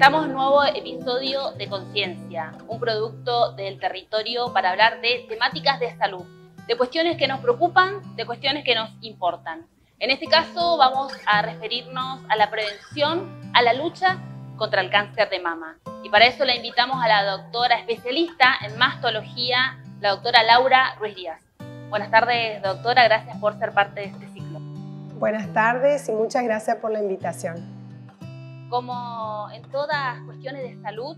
Comenzamos un nuevo episodio de Conciencia, un producto del territorio para hablar de temáticas de salud, de cuestiones que nos preocupan, de cuestiones que nos importan. En este caso vamos a referirnos a la prevención, a la lucha contra el cáncer de mama. Y para eso la invitamos a la doctora especialista en mastología, la doctora Laura Ruiz Díaz. Buenas tardes, doctora, gracias por ser parte de este ciclo. Buenas tardes y muchas gracias por la invitación. Como en todas cuestiones de salud,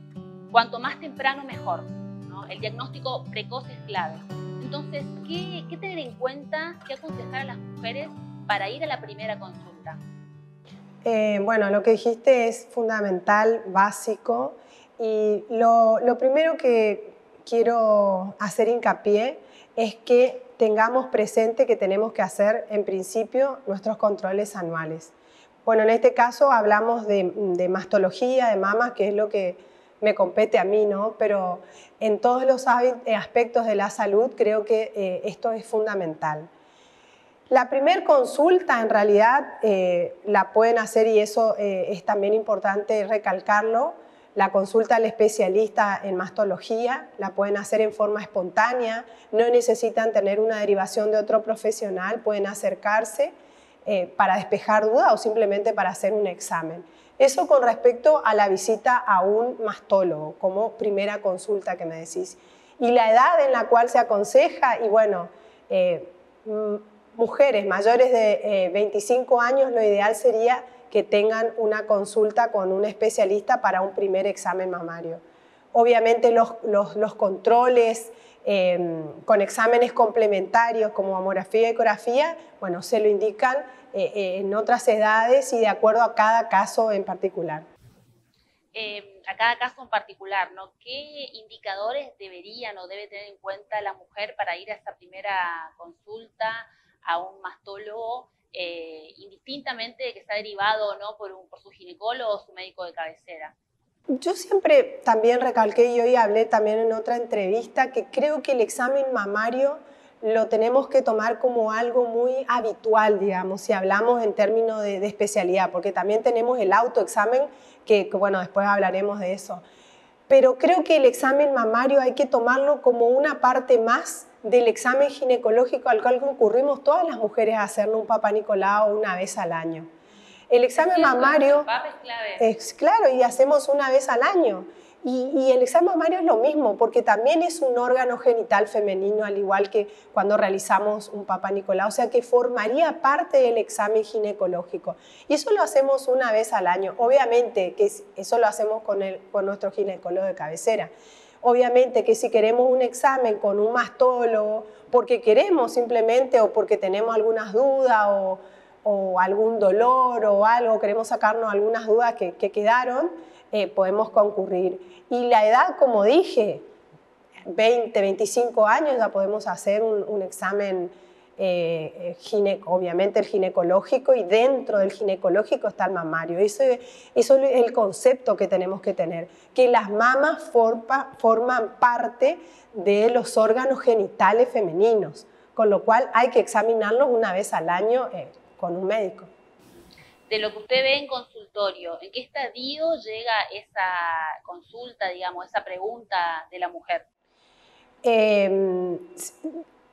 cuanto más temprano mejor, ¿no? El diagnóstico precoz es clave. Entonces, ¿qué tener en cuenta, qué aconsejar a las mujeres para ir a la primera consulta? Bueno, lo que dijiste es fundamental, básico, y lo primero que quiero hacer hincapié es que tengamos presente que tenemos que hacer, en principio, nuestros controles anuales. Bueno, en este caso hablamos de mastología, de mama, que es lo que me compete a mí, ¿no? Pero en todos los aspectos de la salud creo que esto es fundamental. La primera consulta en realidad la pueden hacer, y eso es también importante recalcarlo, la consulta al especialista en mastología la pueden hacer en forma espontánea, no necesitan tener una derivación de otro profesional, pueden acercarse para despejar dudas o simplemente para hacer un examen. Eso con respecto a la visita a un mastólogo, como primera consulta que me decís. Y la edad en la cual se aconseja, y bueno, mujeres mayores de 25 años, lo ideal sería que tengan una consulta con un especialista para un primer examen mamario. Obviamente los controles con exámenes complementarios como mamografía y ecografía, bueno, se lo indican en otras edades y de acuerdo a cada caso en particular. A cada caso en particular, ¿no? ¿Qué indicadores deberían o debe tener en cuenta la mujer para ir a esta primera consulta a un mastólogo, indistintamente de que está derivado o no por su ginecólogo o su médico de cabecera? Yo siempre también recalqué, y hoy hablé también en otra entrevista, que creo que el examen mamario lo tenemos que tomar como algo muy habitual, digamos, si hablamos en términos de especialidad, porque también tenemos el autoexamen, que bueno, después hablaremos de eso. Pero creo que el examen mamario hay que tomarlo como una parte más del examen ginecológico al cual concurrimos todas las mujeres a hacernos un Papá Nicolau una vez al año. El examen mamario es claro, y hacemos una vez al año. Y el examen mamario es lo mismo, porque también es un órgano genital femenino, al igual que cuando realizamos un Papá Nicolau, o sea que formaría parte del examen ginecológico. Y eso lo hacemos una vez al año. Obviamente que eso lo hacemos con nuestro ginecólogo de cabecera. Obviamente que si queremos un examen con un mastólogo, porque queremos simplemente o porque tenemos algunas dudas o algún dolor o algo, queremos sacarnos algunas dudas que quedaron, podemos concurrir. Y la edad, como dije, 20, 25 años ya podemos hacer un examen, obviamente el ginecológico, y dentro del ginecológico está el mamario. Eso es el concepto que tenemos que tener, que las mamas forman parte de los órganos genitales femeninos, con lo cual hay que examinarlos una vez al año con un médico. De lo que usted ve en consultorio, ¿en qué estadio llega esa consulta, digamos, esa pregunta de la mujer?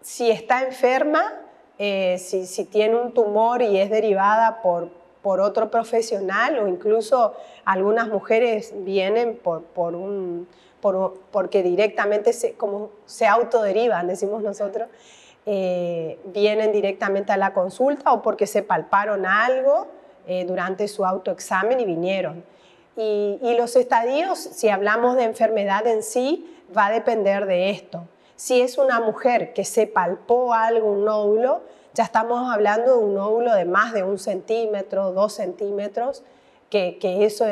Si está enferma, si tiene un tumor y es derivada por otro profesional, o incluso algunas mujeres vienen porque directamente como se autoderivan, decimos nosotros, vienen directamente a la consulta o porque se palparon algo durante su autoexamen y vinieron. Y los estadios, si hablamos de enfermedad en sí, va a depender de esto. Si es una mujer que se palpó algo, un nódulo, ya estamos hablando de un nódulo de más de 1 centímetro, 2 centímetros, que eso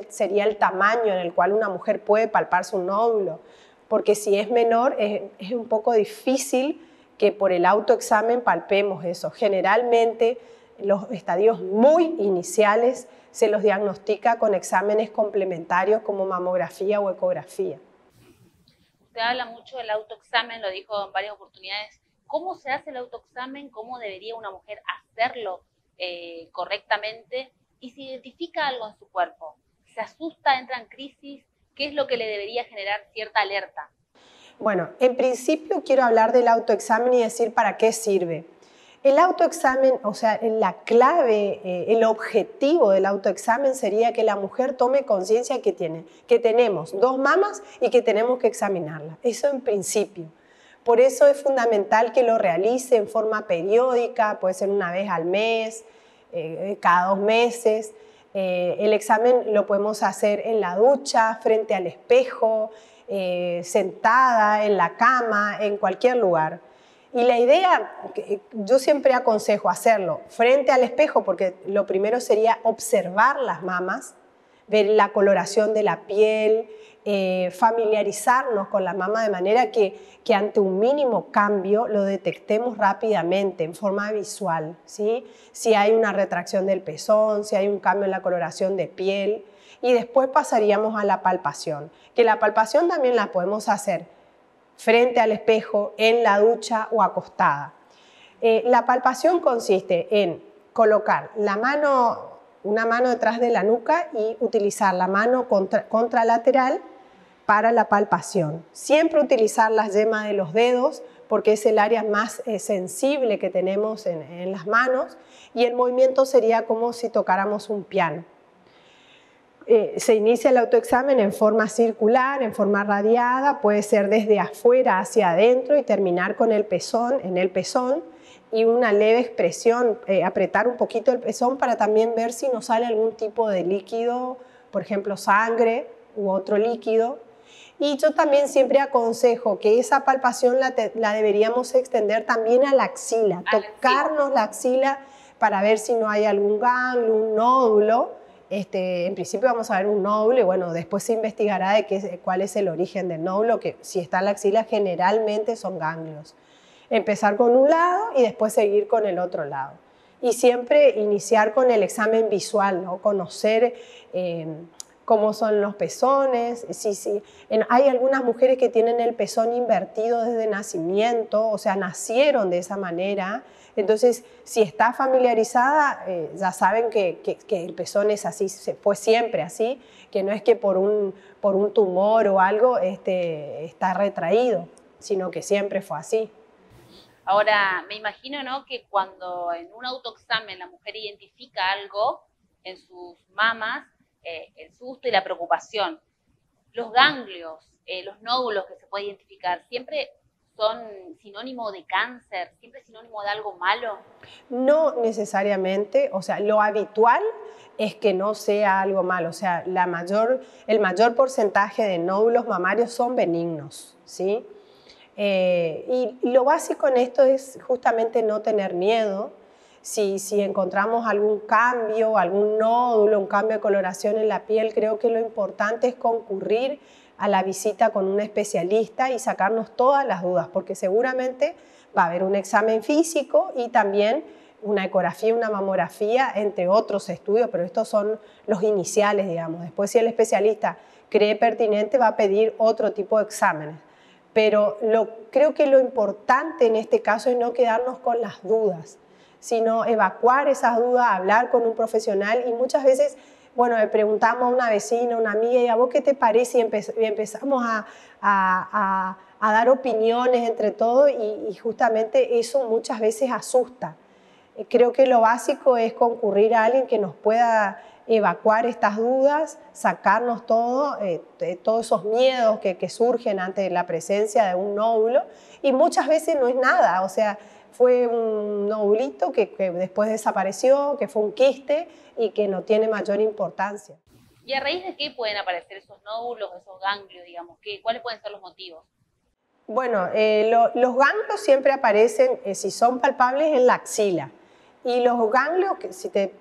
sería el tamaño en el cual una mujer puede palparse un nódulo. Porque si es menor, es un poco difícil que por el autoexamen palpemos eso. Generalmente, los estadios muy iniciales se los diagnostica con exámenes complementarios como mamografía o ecografía. Usted habla mucho del autoexamen, lo dijo en varias oportunidades. ¿Cómo se hace el autoexamen? ¿Cómo debería una mujer hacerlo correctamente? Y si identifica algo en su cuerpo, se asusta, entra en crisis? ¿Qué es lo que le debería generar cierta alerta? Bueno, en principio quiero hablar del autoexamen y decir para qué sirve. El autoexamen, o sea, la clave, el objetivo del autoexamen sería que la mujer tome conciencia que tenemos dos mamas y que tenemos que examinarlas. Eso en principio. Por eso es fundamental que lo realice en forma periódica, puede ser una vez al mes, cada 2 meses. El examen lo podemos hacer en la ducha, frente al espejo, sentada, en la cama, en cualquier lugar. Y la idea, yo siempre aconsejo hacerlo frente al espejo porque lo primero sería observar las mamas, ver la coloración de la piel, familiarizarnos con la mama de manera que ante un mínimo cambio lo detectemos rápidamente en forma visual, ¿sí? Si hay una retracción del pezón, si hay un cambio en la coloración de piel, y después pasaríamos a la palpación, que la palpación también la podemos hacer frente al espejo, en la ducha o acostada. La palpación consiste en colocar la mano, una mano detrás de la nuca y utilizar la mano contralateral para la palpación. Siempre utilizar las yemas de los dedos porque es el área más sensible que tenemos en las manos y el movimiento sería como si tocáramos un piano. Se inicia el autoexamen en forma circular, en forma radiada, puede ser desde afuera hacia adentro y terminar con el pezón, en el pezón y una leve expresión, apretar un poquito el pezón para también ver si nos sale algún tipo de líquido, por ejemplo sangre u otro líquido. Y yo también siempre aconsejo que esa palpación la deberíamos extender también a la axila, tocarnos la axila para ver si no hay algún ganglio, un nódulo. En principio vamos a ver un nódulo y bueno, después se investigará de cuál es el origen del nódulo, que si está en la axila generalmente son ganglios. Empezar con un lado y después seguir con el otro lado. Y siempre iniciar con el examen visual, ¿no? Conocer cómo son los pezones. Hay algunas mujeres que tienen el pezón invertido desde nacimiento, o sea, nacieron de esa manera. Entonces, si está familiarizada, ya saben que el pezón es así, fue siempre así, que no es que por un tumor o algo está retraído, sino que siempre fue así. Ahora, me imagino, ¿no?, que cuando en un autoexamen la mujer identifica algo en sus mamas, el susto y la preocupación, los ganglios, los nódulos que se puede identificar, siempre son sinónimo de cáncer, siempre sinónimo de algo malo. No necesariamente, o sea, lo habitual es que no sea algo malo, o sea, el mayor porcentaje de nódulos mamarios son benignos, ¿sí? Y lo básico en esto es justamente no tener miedo. Si encontramos algún cambio, algún nódulo, un cambio de coloración en la piel, creo que lo importante es concurrir a la visita con un especialista y sacarnos todas las dudas, porque seguramente va a haber un examen físico y también una ecografía, una mamografía, entre otros estudios, pero estos son los iniciales, digamos. Después, si el especialista cree pertinente, va a pedir otro tipo de exámenes. Pero creo que lo importante en este caso es no quedarnos con las dudas, sino evacuar esas dudas, hablar con un profesional y muchas veces, bueno, le preguntamos a una vecina, una amiga, y a vos qué te parece y empezamos a dar opiniones entre todos y justamente eso muchas veces asusta. Creo que lo básico es concurrir a alguien que nos pueda evacuar estas dudas, sacarnos todos esos miedos que surgen ante la presencia de un nódulo y muchas veces no es nada, o sea, fue un nódulito que después desapareció, que fue un quiste y que no tiene mayor importancia. ¿Y a raíz de qué pueden aparecer esos nódulos, esos ganglios, digamos? ¿Cuáles pueden ser los motivos? Bueno, los ganglios siempre aparecen, si son palpables, en la axila. Y los ganglios,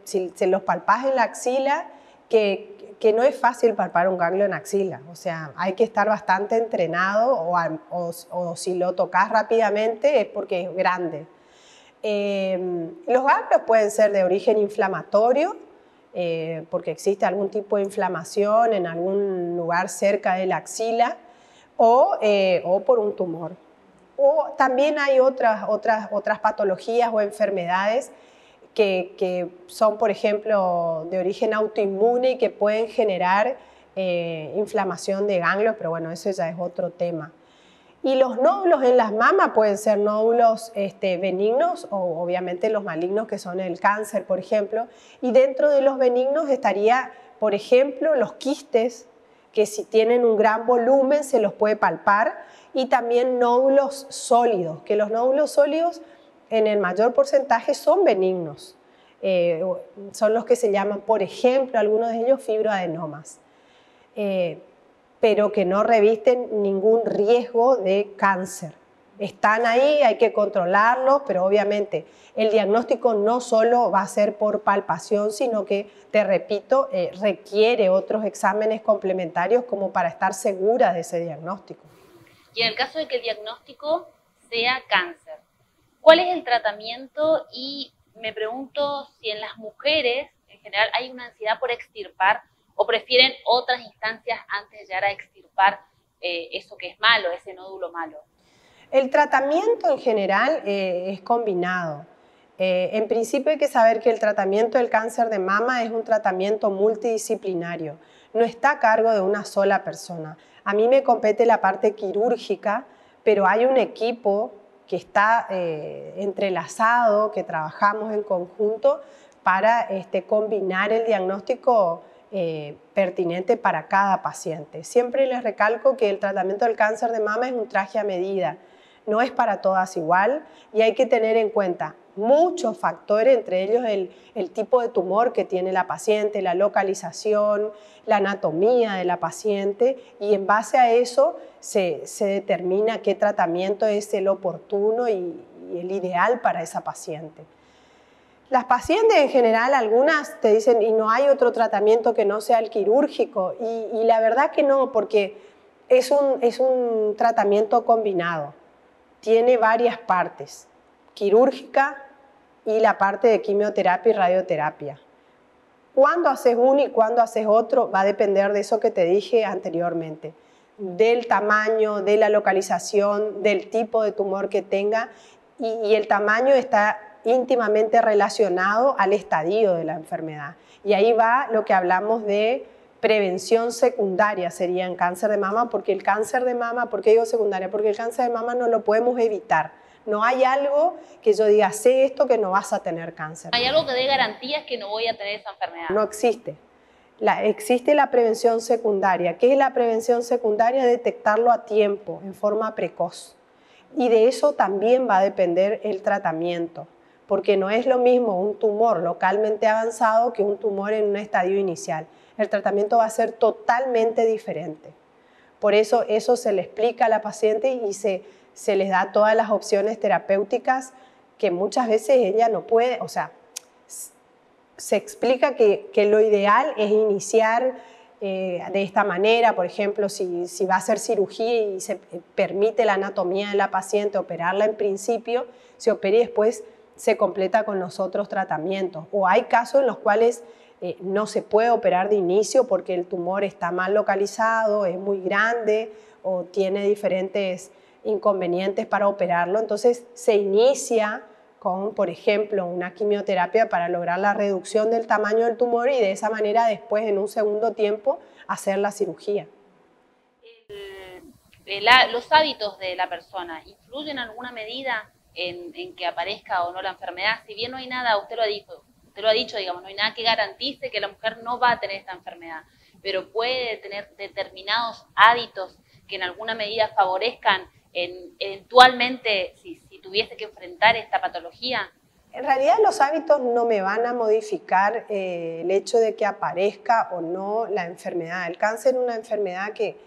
si se los palpas en la axila, que no es fácil palpar un ganglio en axila, o sea, hay que estar bastante entrenado o si lo tocas rápidamente es porque es grande. Los ganglios pueden ser de origen inflamatorio, porque existe algún tipo de inflamación en algún lugar cerca de la axila, o por un tumor. O también hay otras patologías o enfermedades que son, por ejemplo, de origen autoinmune y que pueden generar inflamación de ganglios, pero bueno, eso ya es otro tema. Y los nódulos en las mamas pueden ser nódulos benignos o obviamente los malignos, que son el cáncer, por ejemplo. Y dentro de los benignos estaría, por ejemplo, los quistes, que si tienen un gran volumen se los puede palpar, y también nódulos sólidos, que los nódulos sólidos en el mayor porcentaje son benignos. Son los que se llaman, por ejemplo, algunos de ellos fibroadenomas. Pero que no revisten ningún riesgo de cáncer. Están ahí, hay que controlarlos, pero obviamente el diagnóstico no solo va a ser por palpación, sino que, te repito, requiere otros exámenes complementarios como para estar segura de ese diagnóstico. Y en el caso de que el diagnóstico sea cáncer, ¿cuál es el tratamiento? Y me pregunto si en las mujeres, en general, hay una ansiedad por extirpar o prefieren otras instancias antes de llegar a extirpar eso que es malo, ese nódulo malo. El tratamiento en general es combinado. En principio hay que saber que el tratamiento del cáncer de mama es un tratamiento multidisciplinario. No está a cargo de una sola persona. A mí me compete la parte quirúrgica, pero hay un equipo que está entrelazado, que trabajamos en conjunto para combinar el diagnóstico pertinente para cada paciente. Siempre les recalco que el tratamiento del cáncer de mama es un traje a medida, no es para todas igual y hay que tener en cuenta muchos factores, entre ellos el tipo de tumor que tiene la paciente, la localización, la anatomía de la paciente, y en base a eso se determina qué tratamiento es el oportuno y el ideal para esa paciente. Las pacientes en general, algunas te dicen, y no hay otro tratamiento que no sea el quirúrgico, y la verdad que no, porque es un tratamiento combinado. Tiene varias partes, quirúrgica y la parte de quimioterapia y radioterapia. Cuándo haces uno y cuándo haces otro va a depender de eso que te dije anteriormente, del tamaño, de la localización, del tipo de tumor que tenga, y el tamaño está íntimamente relacionado al estadio de la enfermedad. Y ahí va lo que hablamos de prevención secundaria, sería en cáncer de mama, porque el cáncer de mama, ¿por qué digo secundaria? Porque el cáncer de mama no lo podemos evitar. No hay algo que yo diga, sé esto que no vas a tener cáncer. ¿Hay algo que dé garantías que no voy a tener esa enfermedad? No existe. Existe la prevención secundaria. ¿Qué es la prevención secundaria? Detectarlo a tiempo, en forma precoz. Y de eso también va a depender el tratamiento, porque no es lo mismo un tumor localmente avanzado que un tumor en un estadio inicial. El tratamiento va a ser totalmente diferente. Por eso se le explica a la paciente y se les da todas las opciones terapéuticas que muchas veces ella no puede, o sea, se explica que lo ideal es iniciar de esta manera, por ejemplo, si va a hacer cirugía y se permite la anatomía de la paciente, operarla en principio, se opera y después se completa con los otros tratamientos. O hay casos en los cuales no se puede operar de inicio porque el tumor está mal localizado, es muy grande o tiene diferentes inconvenientes para operarlo. Entonces se inicia con, por ejemplo, una quimioterapia para lograr la reducción del tamaño del tumor y de esa manera después, en un segundo tiempo, hacer la cirugía. ¿Los hábitos de la persona influyen en alguna medida en que aparezca o no la enfermedad? Si bien no hay nada, usted lo ha dicho, digamos, no hay nada que garantice que la mujer no va a tener esta enfermedad, pero puede tener determinados hábitos que en alguna medida favorezcan eventualmente si tuviese que enfrentar esta patología. En realidad los hábitos no me van a modificar el hecho de que aparezca o no la enfermedad. El cáncer es una enfermedad que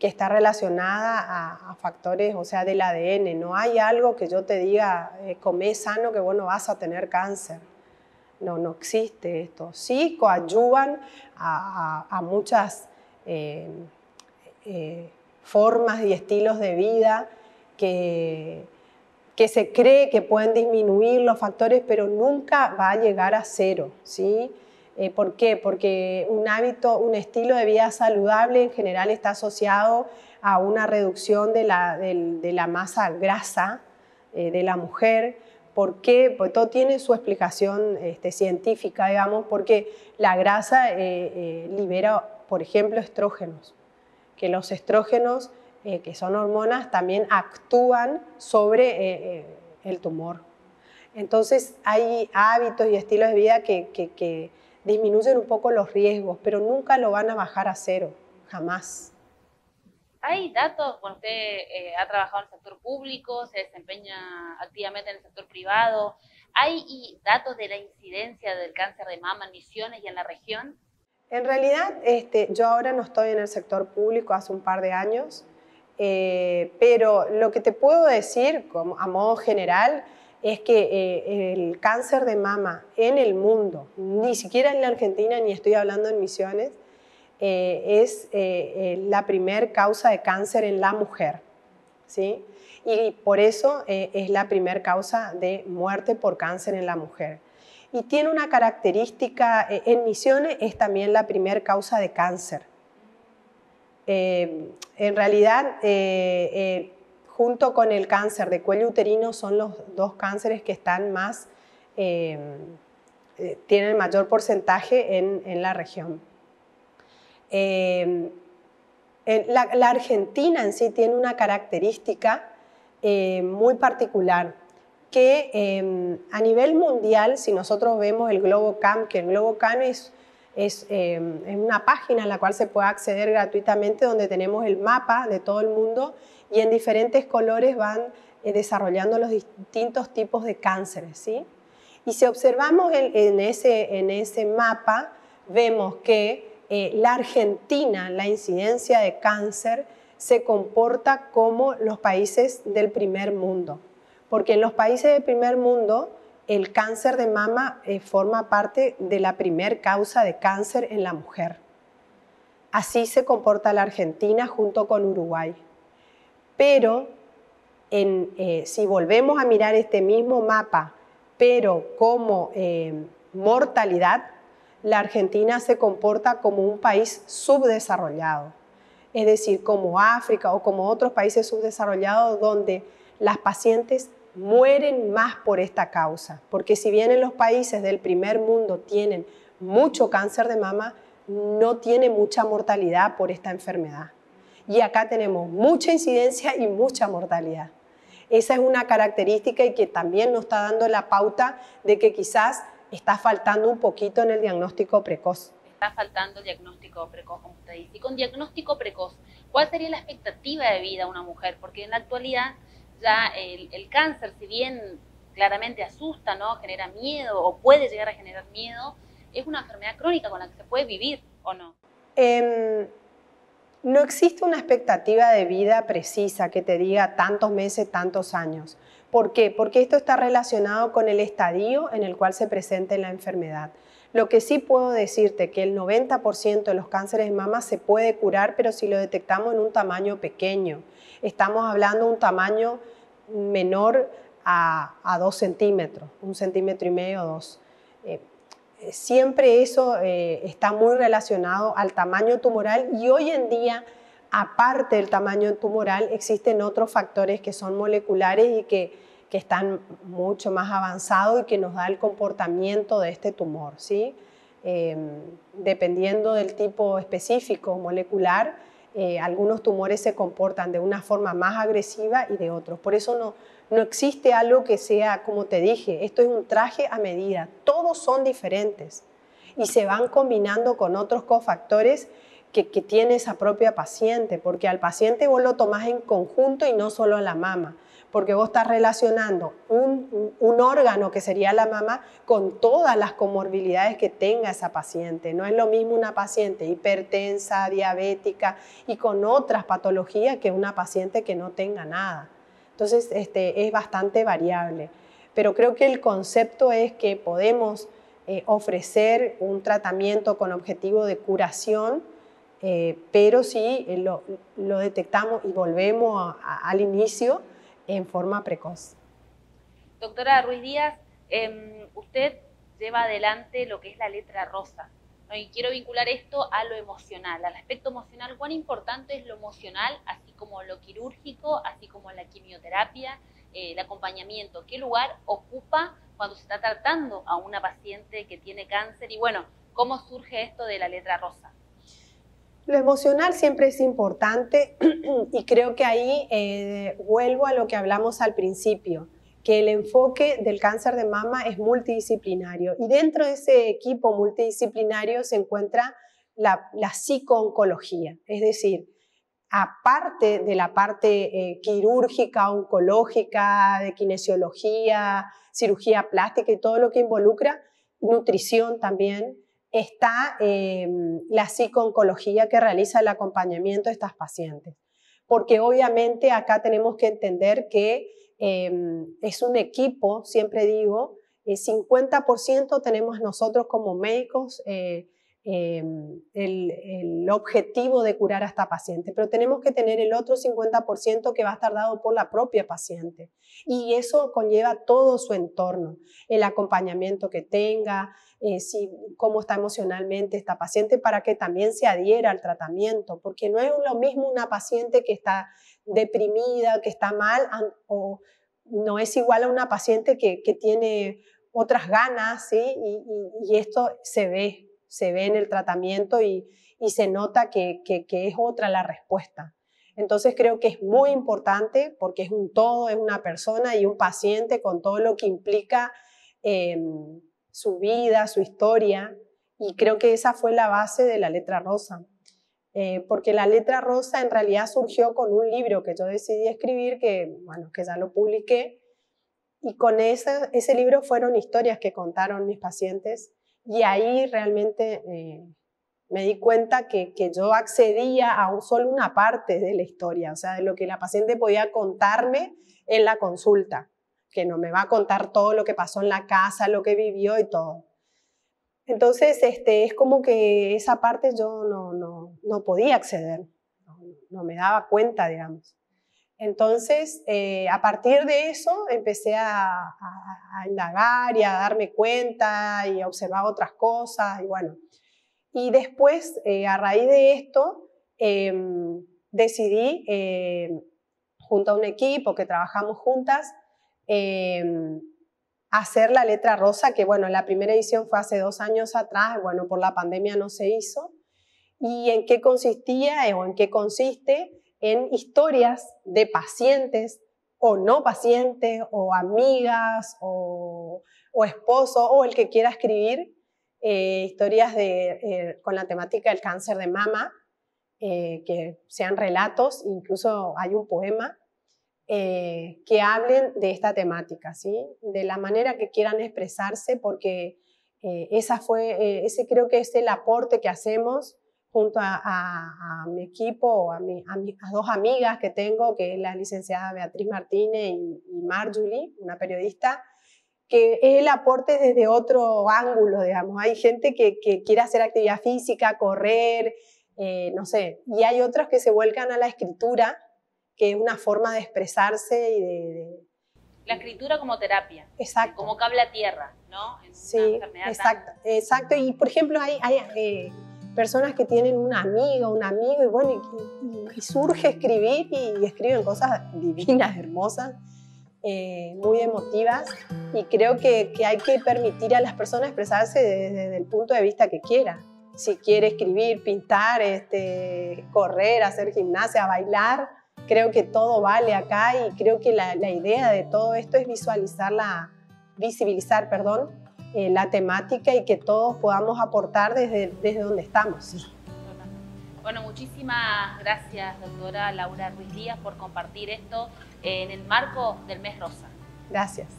está relacionada a factores, o sea, del ADN. No hay algo que yo te diga, comé sano, que vos no vas a tener cáncer. No existe esto. Sí coadyuvan a muchas formas y estilos de vida que se cree que pueden disminuir los factores, pero nunca va a llegar a cero, ¿sí? ¿Por qué? Porque un hábito, un estilo de vida saludable en general está asociado a una reducción de la masa grasa de la mujer, ¿Por qué? Pues todo tiene su explicación científica, digamos, porque la grasa libera, por ejemplo, estrógenos, que los estrógenos, que son hormonas, también actúan sobre el tumor. Entonces hay hábitos y estilos de vida que disminuyen un poco los riesgos, pero nunca lo van a bajar a cero, jamás. ¿Hay datos? Bueno, usted ha trabajado en el sector público, se desempeña activamente en el sector privado. ¿Hay datos de la incidencia del cáncer de mama en Misiones y en la región? En realidad, yo ahora no estoy en el sector público hace un par de años, pero lo que te puedo decir a modo general es que el cáncer de mama en el mundo, ni siquiera en la Argentina, ni estoy hablando en Misiones, es la primer causa de cáncer en la mujer, ¿sí? Y por eso es la primer causa de muerte por cáncer en la mujer. Y tiene una característica, en Misiones es también la primer causa de cáncer. En realidad, junto con el cáncer de cuello uterino son los dos cánceres que están más, tienen mayor porcentaje en la región. La Argentina en sí tiene una característica muy particular, que a nivel mundial, si nosotros vemos el GloboCam, que el GloboCam es una página en la cual se puede acceder gratuitamente, donde tenemos el mapa de todo el mundo y en diferentes colores van desarrollando los distintos tipos de cánceres, ¿sí? Y si observamos en ese mapa, vemos que la Argentina, la incidencia de cáncer, se comporta como los países del primer mundo. Porque en los países del primer mundo, el cáncer de mama forma parte de la primer causa de cáncer en la mujer. Así se comporta la Argentina junto con Uruguay. Pero si volvemos a mirar este mismo mapa, pero como mortalidad, la Argentina se comporta como un país subdesarrollado, es decir, como África o como otros países subdesarrollados donde las pacientes mueren más por esta causa, porque si bien en los países del primer mundo tienen mucho cáncer de mama, no tiene mucha mortalidad por esta enfermedad. Y acá tenemos mucha incidencia y mucha mortalidad. Esa es una característica y que también nos está dando la pauta de que quizás está faltando un poquito en el diagnóstico precoz. Está faltando el diagnóstico precoz, como usted dice. Y con diagnóstico precoz, ¿cuál sería la expectativa de vida de una mujer? Porque en la actualidad ya el cáncer, si bien claramente asusta, ¿no?, genera miedo o puede llegar a generar miedo, es una enfermedad crónica con la que se puede vivir, ¿o no? No existe una expectativa de vida precisa que te diga tantos meses, tantos años. ¿Por qué? Porque esto está relacionado con el estadio en el cual se presenta la enfermedad. Lo que sí puedo decirte que el 90% de los cánceres de mama se puede curar, pero si lo detectamos en un tamaño pequeño. Estamos hablando de un tamaño menor a 2 centímetros, 1,5 centímetros, 2. Siempre eso está muy relacionado al tamaño tumoral y hoy en día, aparte del tamaño tumoral, existen otros factores que son moleculares y que están mucho más avanzados y que nos da el comportamiento de este tumor, ¿sí? Dependiendo del tipo específico molecular, algunos tumores se comportan de una forma más agresiva y de otros. Por eso no existe algo que sea, como te dije, esto es un traje a medida. Todos son diferentes y se van combinando con otros cofactores que tiene esa propia paciente, porque al paciente vos lo tomás en conjunto y no solo a la mama, porque vos estás relacionando un órgano que sería la mama con todas las comorbilidades que tenga esa paciente. No es lo mismo una paciente hipertensa, diabética y con otras patologías que una paciente que no tenga nada. Entonces es bastante variable, pero creo que el concepto es que podemos ofrecer un tratamiento con objetivo de curación, pero sí lo detectamos y volvemos al inicio en forma precoz. Doctora Ruiz Díaz, usted lleva adelante lo que es la letra rosa, ¿no? Y quiero vincular esto a lo emocional, al aspecto emocional. ¿Cuán importante es lo emocional, así como lo quirúrgico, así como la quimioterapia el acompañamiento? ¿Qué lugar ocupa cuando se está tratando a una paciente que tiene cáncer? Y bueno, ¿cómo surge esto de la letra rosa? Lo emocional siempre es importante y creo que ahí vuelvo a lo que hablamos al principio, que el enfoque del cáncer de mama es multidisciplinario y dentro de ese equipo multidisciplinario se encuentra la psico-oncología, es decir, aparte de la parte quirúrgica, oncológica, de kinesiología, cirugía plástica y todo lo que involucra, nutrición también, está la psico-oncología que realiza el acompañamiento de estas pacientes. Porque obviamente acá tenemos que entender que es un equipo, siempre digo, 50% tenemos nosotros como médicos el objetivo de curar a esta paciente, pero tenemos que tener el otro 50% que va a estar dado por la propia paciente y eso conlleva todo su entorno, el acompañamiento que tenga, cómo está emocionalmente esta paciente para que también se adhiera al tratamiento, porque no es lo mismo una paciente que está deprimida, que está mal, o no es igual a una paciente que tiene otras ganas, ¿sí? Y esto se ve en el tratamiento y se nota que es otra la respuesta. Entonces creo que es muy importante porque es un todo, es una persona y un paciente con todo lo que implica su vida, su historia, y creo que esa fue la base de la letra rosa. Porque la letra rosa en realidad surgió con un libro que yo decidí escribir, que ya lo publiqué, y con ese libro fueron historias que contaron mis pacientes, y ahí realmente me di cuenta que yo accedía a solo una parte de la historia, o sea, de lo que la paciente podía contarme en la consulta, que no me va a contar todo lo que pasó en la casa, lo que vivió y todo. Entonces, es como que esa parte yo no podía acceder, no me daba cuenta, digamos. Entonces, a partir de eso, empecé a indagar y a darme cuenta y a observar otras cosas, y bueno. Y después, a raíz de esto, decidí, junto a un equipo que trabajamos juntas, hacer la letra rosa, que bueno, la primera edición fue hace 2 años atrás, bueno, por la pandemia no se hizo. ¿Y en qué consistía o en qué consiste? En historias de pacientes o no pacientes o amigas o esposo o el que quiera escribir historias con la temática del cáncer de mama, que sean relatos, incluso hay un poema, que hablen de esta temática, ¿sí? De la manera que quieran expresarse, porque ese creo que es el aporte que hacemos junto a mi equipo, a 2 amigas que tengo, que es la licenciada Beatriz Martínez y Marjorie, una periodista, que es el aporte desde otro ángulo, digamos. Hay gente que quiere hacer actividad física, correr, no sé, y hay otros que se vuelcan a la escritura, que es una forma de expresarse y de la escritura como terapia. Exacto. Como cable a tierra, ¿no? En sí, una enfermedad exacto. Y por ejemplo, hay personas que tienen una amiga, un amigo, y bueno, y surge escribir y escriben cosas divinas, hermosas, muy emotivas, y creo que hay que permitir a las personas expresarse desde el punto de vista que quiera. Si quiere escribir, pintar, correr, hacer gimnasia, bailar, creo que todo vale acá, y creo que la idea de todo esto es visibilizar la temática y que todos podamos aportar desde donde estamos. Bueno, muchísimas gracias, doctora Laura Ruiz Díaz, por compartir esto en el marco del Mes Rosa. Gracias.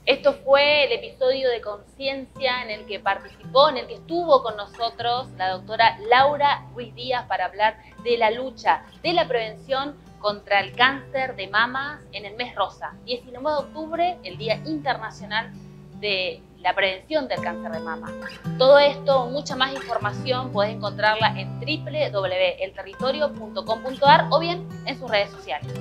Esto fue el episodio de Conciencia en el que participó, en el que estuvo con nosotros la doctora Laura Ruiz Díaz para hablar de la lucha, de la prevención contra el cáncer de mama en el Mes Rosa. 19 de octubre, el Día Internacional de la Prevención del Cáncer de Mama. Todo esto, mucha más información, podés encontrarla en www.elterritorio.com.ar o bien en sus redes sociales.